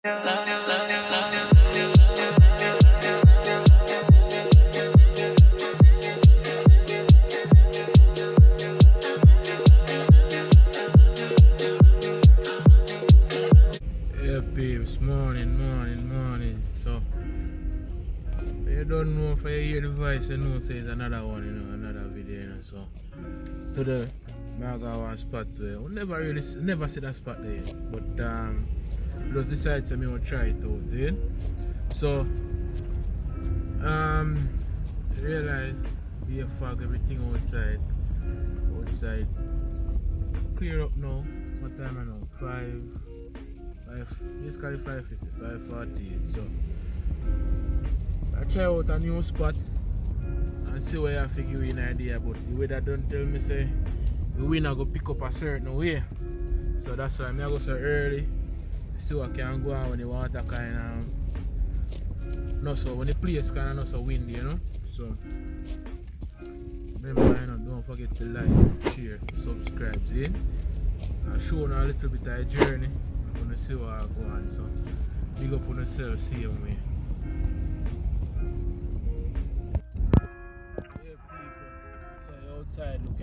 Peeps, morning. So, you don't know if you hear the voice, you know, say it's another one, another video, So, today, I got one spot where we never see that spot there, but just decided to me to try it out, see? So, realize we have fog everything outside, clear up now. What time I know? 5, basically 5:50, 5:48. So I try out a new spot and see where I figure an idea, but the weather don't tell me say the wind I go pick up a certain way. So that's why I go so early to see what can go on when the water kind of not so when the place kind of not so windy, So remember, don't forget to like, share, subscribe, see? I'll show you a little bit of a journey. I'm gonna see what I go on, so big up on yourself, see you me. Yeah, people, so outside look,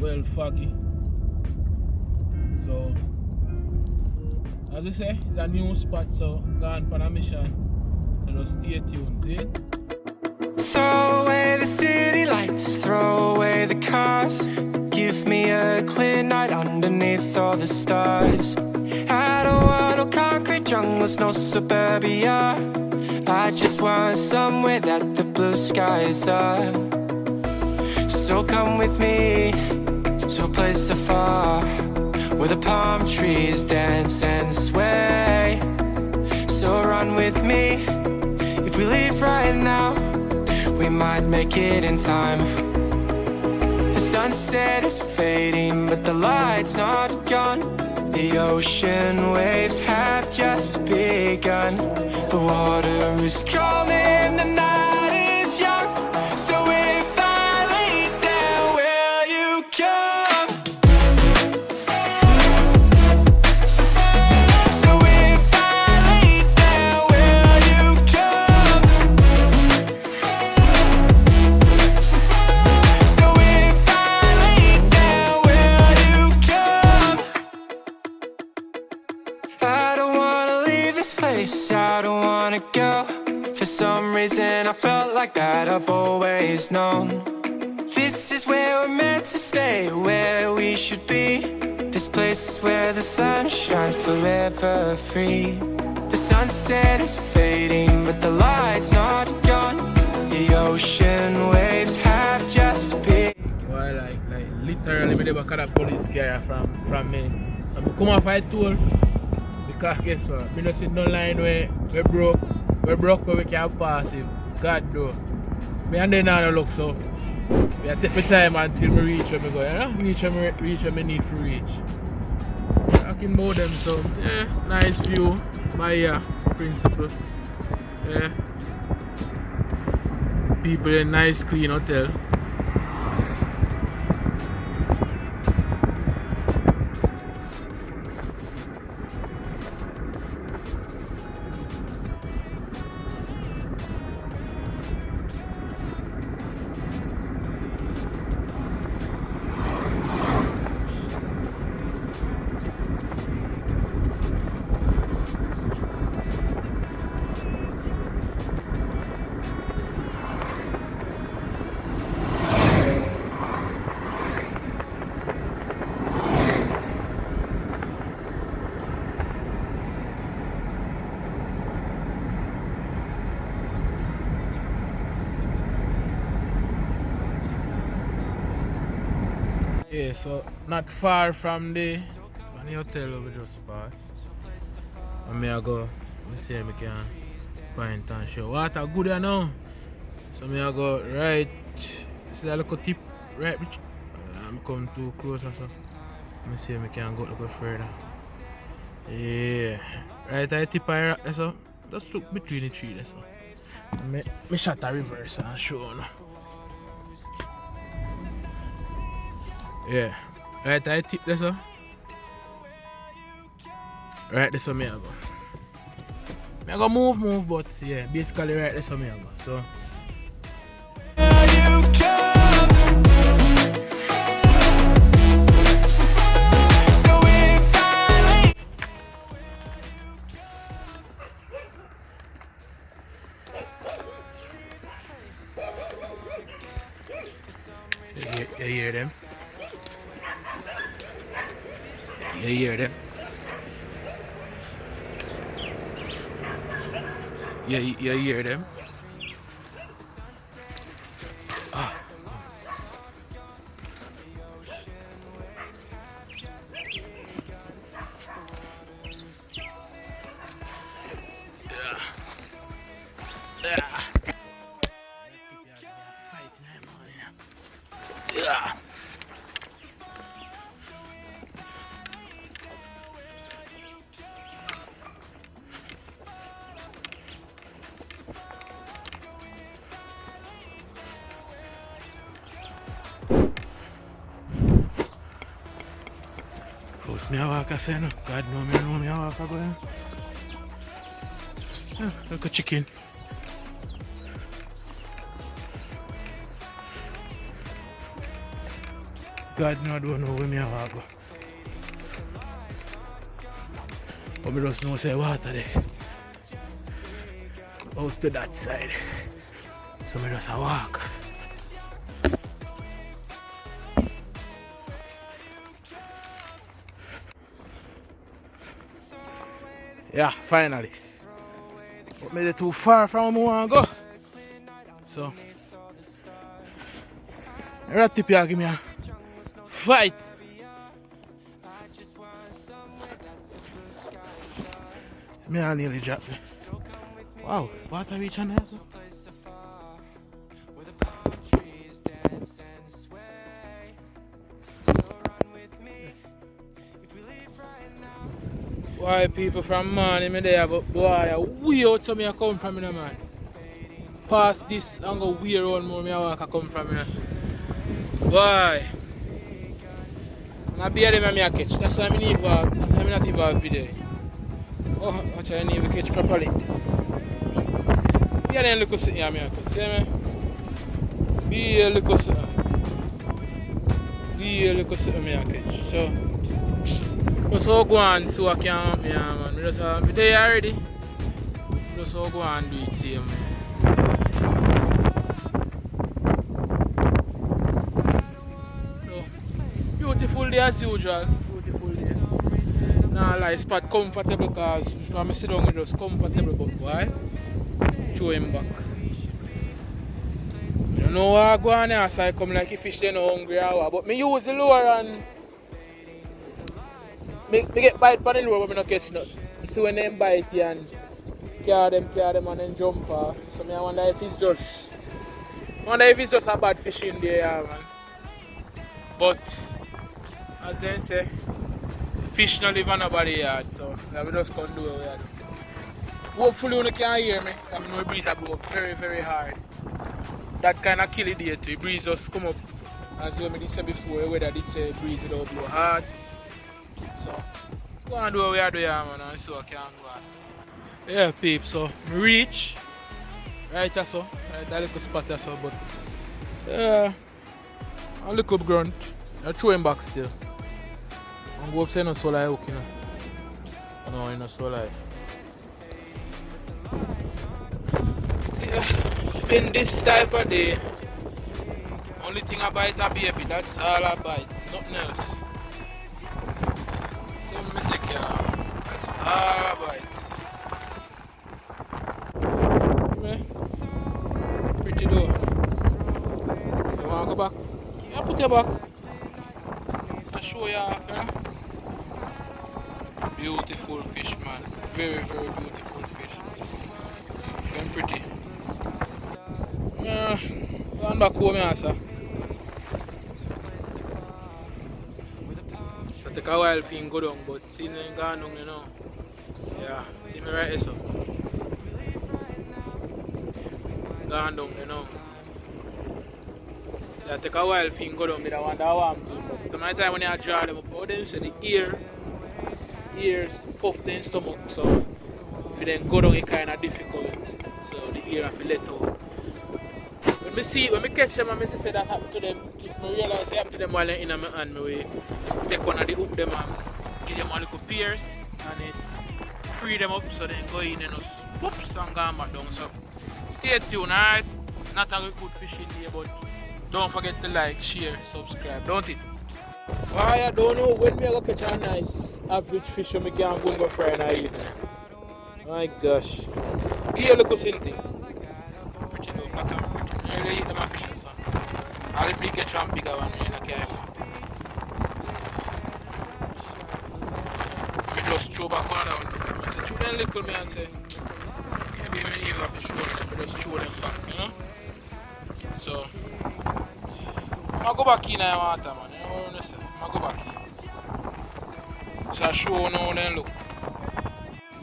well foggy. So as I say, it's a new spot, so gone for a mission. So just stay tuned, see? Throw away the city lights, throw away the cars. Give me a clear night underneath all the stars. I don't want no concrete jungles, no suburbia. I just want somewhere that the blue skies are. So come with me to a place so far, where the palm trees dance and sway. So run with me. If we leave right now, we might make it in time. The sunset is fading, but the light's not gone. The ocean waves have just begun. The water is calling, the night is young. So if I lay down, will you come? So if I lay down, will you come? So if I lay down, will you come? I don't wanna leave this place, I don't wanna go. For some reason I felt like that I've always known. This is where we're meant to stay, where we should be. This place is where the sun shines forever free. The sunset is fading, but the light's not gone. The ocean waves have just begun. Well, like literally me the back of the police car from me. So I come off I told because guess what? Me no see no line where we broke where we can't pass it. God do. Me and then now look so. I take my time until me reach where me go, reach where me need to reach. Talking about them, so yeah, nice view by principal. Yeah. People in nice clean hotel. Yeah, so not far from the hotel we just passed. And I go, see if I can point and show water good now. So I go right, see that little tip right which I'm come too close or so. Let me see if I can go a little further. Yeah. Right I tip I rock there so. Just look between the tree there so. Me shot a reverse and show you. Yeah, right I tip there so. Right this way I go. I go move, but yeah, basically right this way I go. So you hear them? You hear them? You hear them? Ah. Yeah. First me a walk, I say no. God know me a walk, I go there. Yeah, like a chicken. God know I don't know where me a walk go. But me just know say water there. Out to that side. So me just a walk. Yeah, finally. But maybe too far from where I want to go. So, rat tip here give me a fight. So me I nearly dropped me. Wow, water reach on there. Why people from morning me there, but boy, way out so me I come from here, man. Past this and go way around more me I walk I come from here. Why? My beard me I catch. That's why I need walk. That's why I not even have video. Oh, watch I need to catch properly. Yeah, then look at it here me I catch. See me? Be a look at it. Be a look at it me I catch. So. Just go and so I can help me, man. I just I'm there already. Just go and do it same. So beautiful day as usual. Beautiful day. Nah like spot comfortable because when I sit down it's just comfortable, but why? Throw him back. You know what I go on there so I come like a fish they no hungry or what. But me use the lure and me get bite by the lure but I don't catch nothing. You see when them bite you and carry them and then jump off. So I wonder if it's just a bad fish in there, man. But as they say, fish not live on nobody's yard, so we just can't do what we are doing. Hopefully you can hear me, because I know the breeze blow very, very hard. That kind of kill it there too. The breeze just come up. As you did say before, the weather did say breeze it out blow hard. So go and do what we are doing, man, and so I can go on. Yeah, peep, so we reach right there, so right that little spot there, so but yeah, a little grunt. I throw him back still. I'm go upstairs no solar hook, you know. No, no solar. See, it's been this type of day. Only thing I bite a baby, that's all I bite, nothing else. Let me take care of. That's all I bite. Pretty though. You wanna go back? Yeah, put your back. I'll show you off, yeah? Beautiful fish, man. Very, very beautiful fish. Very pretty. Yeah, go on back home, yeah, sir. It take a while for him go down, but see him gone down, you know. Yeah, see me right here, so. Gone down, you know. It take a while for him go down, but I wonder how warm too. But sometimes when I draw them up, how them say the ear puff their stomach, so if then go down, it's kind of difficult. So the air have to let out. When I catch them and I say that happen to them, if I realize it happen to them while they're in my hand, I will take one of the hook them and give them a little pierce and it free them up so they go in and just whoops and go back down. So stay tuned, alright? Not a good fishing day, but don't forget to like, share, subscribe, don't it? I don't know when me go catch a nice average fish so me can go fry and eat. My gosh. Here look what's in thing. Pretty low, black and pretty. I really eat them fish, son. I'll if you catch one bigger one, I can't. I just throw back on that one. I say, show them little me and say, maybe I need to show them, but just show them back, you know? So, I go back in the water, man. You know what I'm saying? I go back in. So I show now, then look.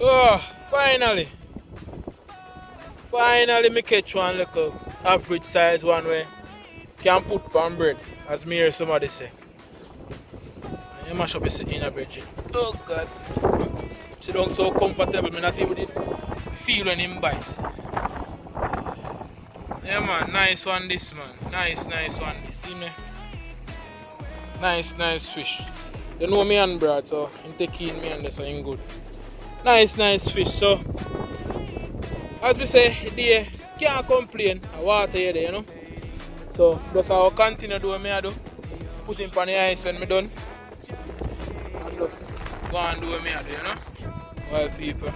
Oh, finally. Finally, me catch one little average size one where can put pan bread, as me hear somebody say. You mash up your inner bread. Oh God. She don't so comfortable, me not even did feel when him bite. Yeah man, nice one this man. Nice one this. See me? Nice fish. You know me and Brad, so I'm taking me and this so I'm good. Nice fish. So as we say, the can't complain. The water here, you know. So just I'll continue do what I do. Put him on the ice when I'm done. And just go and do what I do, you know. Well people.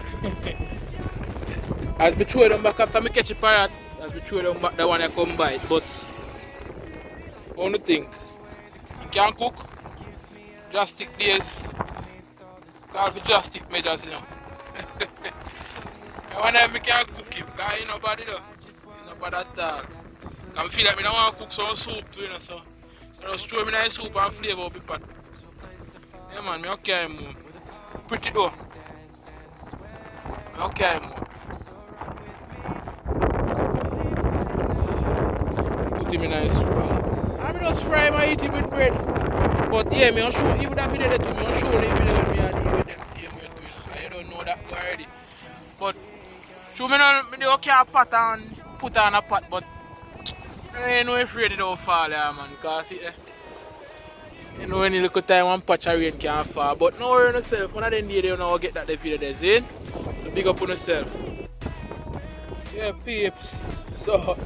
As we throw them back after I catch a parrot, as we throw them back the one I come bite. But only thing, you can't cook. Drastic days. Call for drastic measures, you know. One time I can't cook him, because ain't nobody though. Ain't nobody at all. I feel like I don't want to cook some soup too, you know, so I just throw me in the soup and flavor up the pot. Yeah man, I okay more. Pretty though. I okay more. Put him in a soup. I just fry him and eat him with bread. But yeah, me show you would have video to me, I'll show you the video when me and you with them same way too. So you don't know that already. But show me now, me do okay pot and put on a pot, but I ain't no afraid it don't fall there, man, because you know when you look at time one patch of rain can fall. But no worry on yourself, one of them days you know get that the video there, see? So big up on yourself. Yeah peeps. So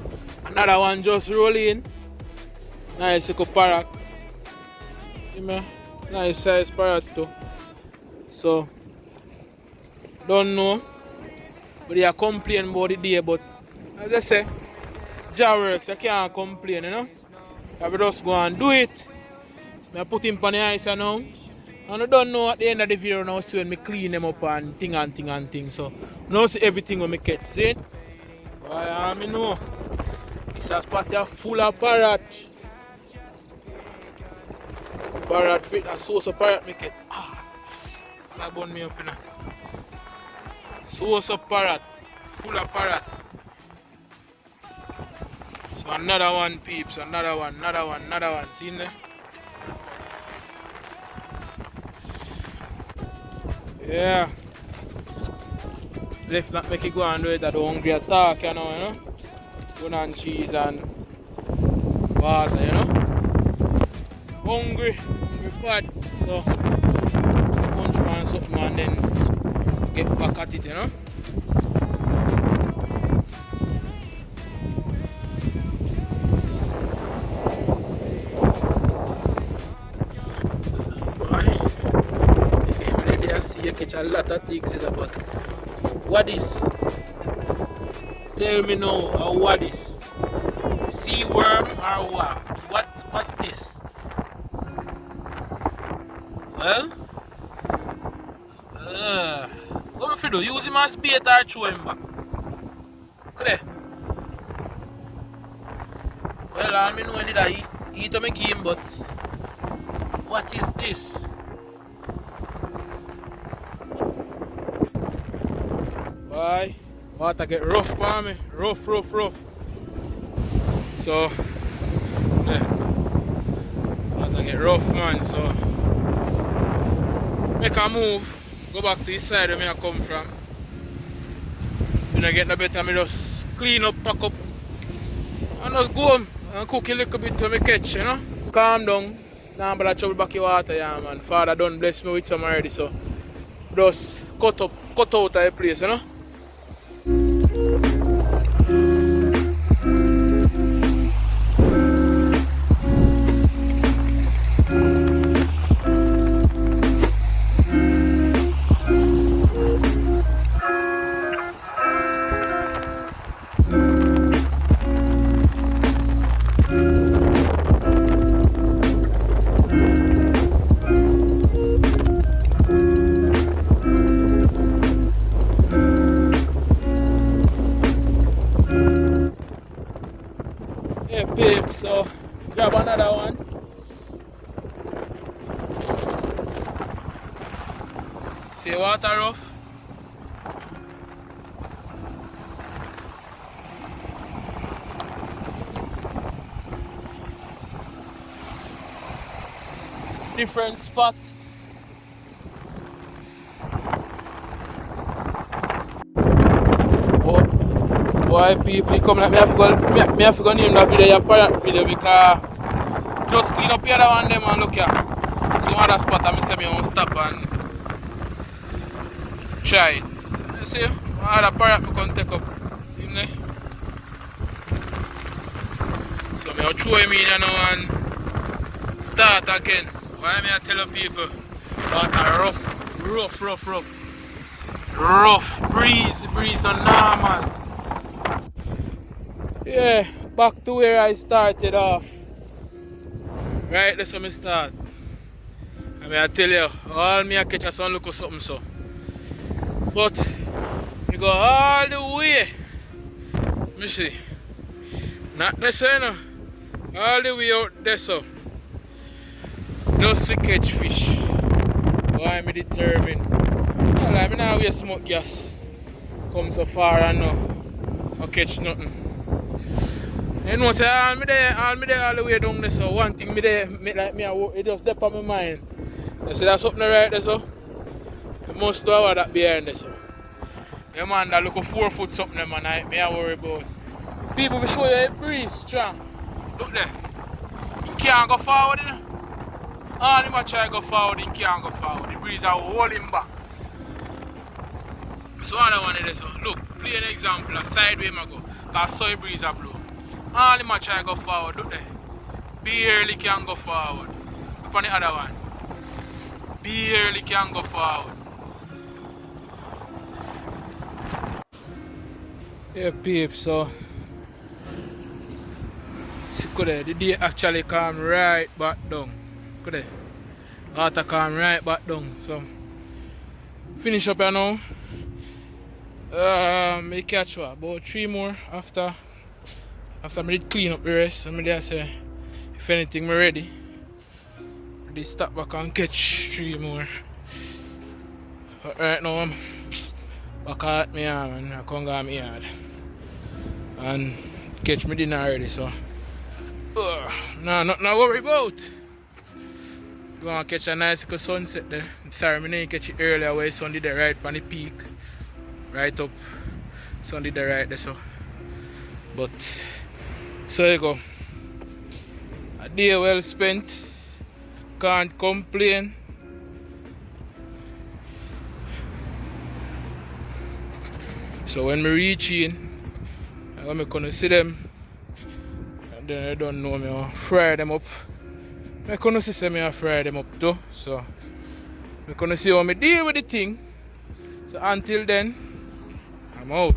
another one just roll in. Nice little parrot. See me? Nice size parrot too. So don't know. But they are complaining about the day, but as I say, Jah works, I can't complain, you know. I will just go and do it. I put him on the ice now. And I don't know at the end of the video now, see when I clean them up and thing. So now see everything when I catch, see? I know. It's a spot full of parrot. Parrot fit, a sauce of parrot make it. That burn me up, you know. Sauce of parrot, full of parrot. So another one peeps, another one. See in there? Yeah. Let's not make it go and do it at the hungry attack, you know. Bun and cheese and water, you know. Hungry pot. So punch man something and then get back at it, you know. You catch a lot of things in the but what is? Tell me now, what is? Sea worm or what? What's this? Well, what if you do? Use him as bait or throw him back? Okay. Well, I know when did I eat on my game, but what is this? Why? Water get rough for me. Rough. So, yeah. Water get rough, man. So, make a move. go back to this side where I come from. When I get no better, I just clean up, pack up, and just go home and cook a little bit when I catch, you know. Calm down, nah, but I trouble back your water, yeah, man. Father done bless me with some already, so just cut out of the place, you know. Yeah, babe, so grab another one. See water rough? Different spot. Boy, people come like me have to go name that video, your Parrot video, because just clean up the other one them and look here. See one other spot I say me won't stop and try it. You see, one other Parrot me can take up. See me? So me will throw him in you know and start again. Why me I tell you people water rough, breeze not normal. Yeah, back to where I started off. Right, that's where I start. I mean I tell you, all me I catch a sun look or something so. But we go all the way. Me see. Not the same, you know. All the way out there so. Just to catch fish. Why me determined? Well, I mean I waste smoke gas. Come so far and no. I catch nothing. You know, say all me there all the way down there, so one thing me there make like me it just dip on my mind. You see that's something right there so? You must do what that behind there so. Yeah man, that look a 4 foot something there, man, I worry about. People will show you a breeze strong. Look there. You can't go forward, you know? All him a try go forward, he can't go forward. The breeze are hold him back. So I don't want to so look, play an example, a sideway I go. Cause soy breeze a blow. All him a try go forward, look there. Barely can go forward. Look on the other one. Barely can go forward. Yeah, peeps, so see there, the day actually come right back down. Look there. Water come right back down. So finish up here now. Me catch what? About 3 more after me did clean up the rest. And me there say if anything me ready. They stop back and catch 3 more. But right now I'm back at me arm and I come go me yard. And catch me dinner already so nah, nothing to worry about. You want to catch a nice little sunset there. Sorry, I didn't catch it earlier where sun did the right on the peak. Right up. Sun did the right there so. But so you go. A day well spent. Can't complain. So when me reach in, I'm gonna see them. And then I don't know me, I'll fry them up. I'm gonna see me I fry them up too. So I'm gonna see how me deal with the thing. So until then, I'm out.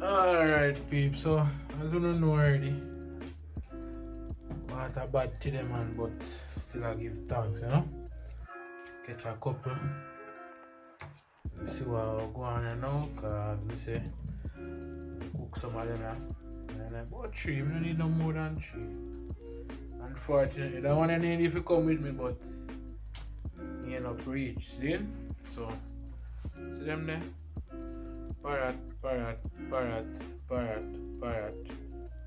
Alright peeps, so as you know already, what a bad to them man, but still I give thanks, you know. Catch a couple. See what I'll go on now, cause me say cook some of them now. And about 3, I don't need no more than 3. Unfortunately, that one I need if you come with me, but he ain't up reach, see? So see them there? Parrot,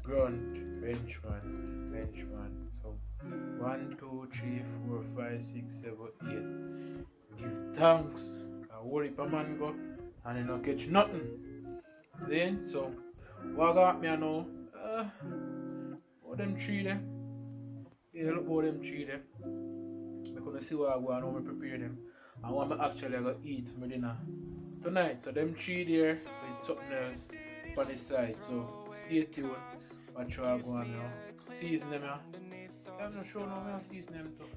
grunt, benchman. So 1, 2, 3, 4, 5, 6, 7, 8. Give thanks. whole heap of mango and you don't catch nothing. See? So what got me I know what them tree there? Yeah, look about them tree there. I'm gonna see what I go and how I prepare them. And what I actually gonna eat for my dinner tonight. So them three there with something else on the side. So stay tuned. Watch what I go on now. Season them here. I'm not sure now how to season them too.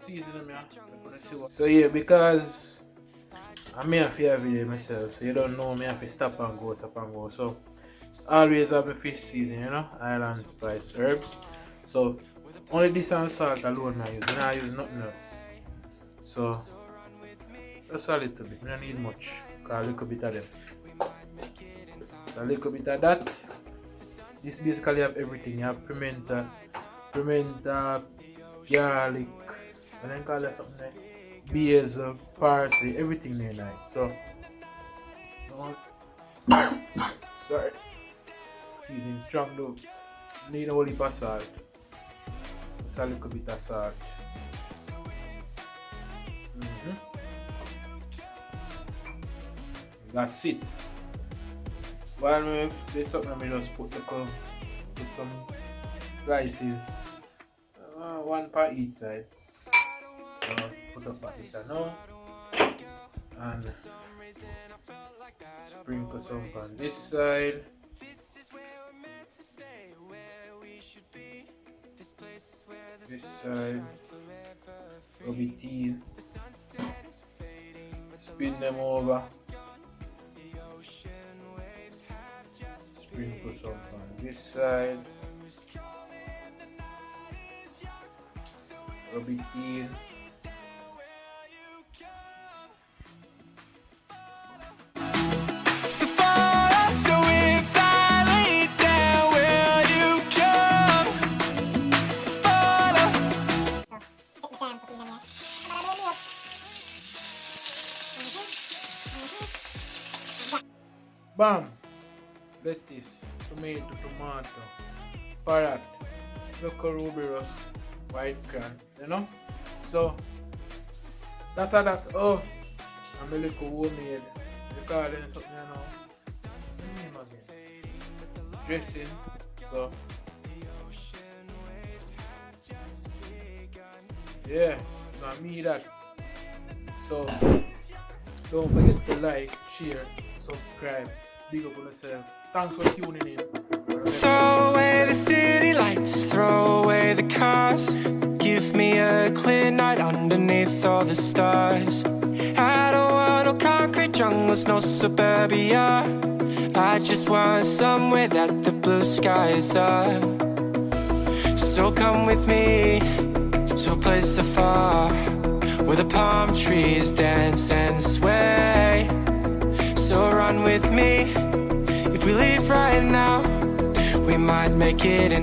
Season them here. I'm gonna see what. So yeah, because I'm here for every day myself. So you don't know me, I have to stop and go. So always have a fish season, you know, island spice herbs. So only this and salt alone I use. I use nothing else. So just a little bit. I don't need much. Cause a little bit of them. So a little bit of that. This basically have everything. You have pimenta, garlic, and then call it something like basil, parsley, everything there nice. So sorry. Seasoning strong though. Need a whole heap of salt. Just a little bit of salt. That's it. While we do something, we just put some slices, one per each side. Put up at this now, and sprinkle some on this side. This side, rub it in, spin them over, sprinkle some on this side, rub it in, bam, lettuce, tomato, parrot, local ruby rose, white cran, you know. So that's that. Oh, I'm a little homemade. You call it something, you know. Dressing. So yeah, not me that. So don't forget to like, share, subscribe. Big up on yourself. Thanks for tuning in. Throw away the city lights, throw away the cars. Give me a clear night underneath all the stars. I don't want no concrete jungles, no suburbia. I just want somewhere that the blue skies are. So come with me to a place so far, where the palm trees dance and sway. So run with me. If we leave right now, we might make it in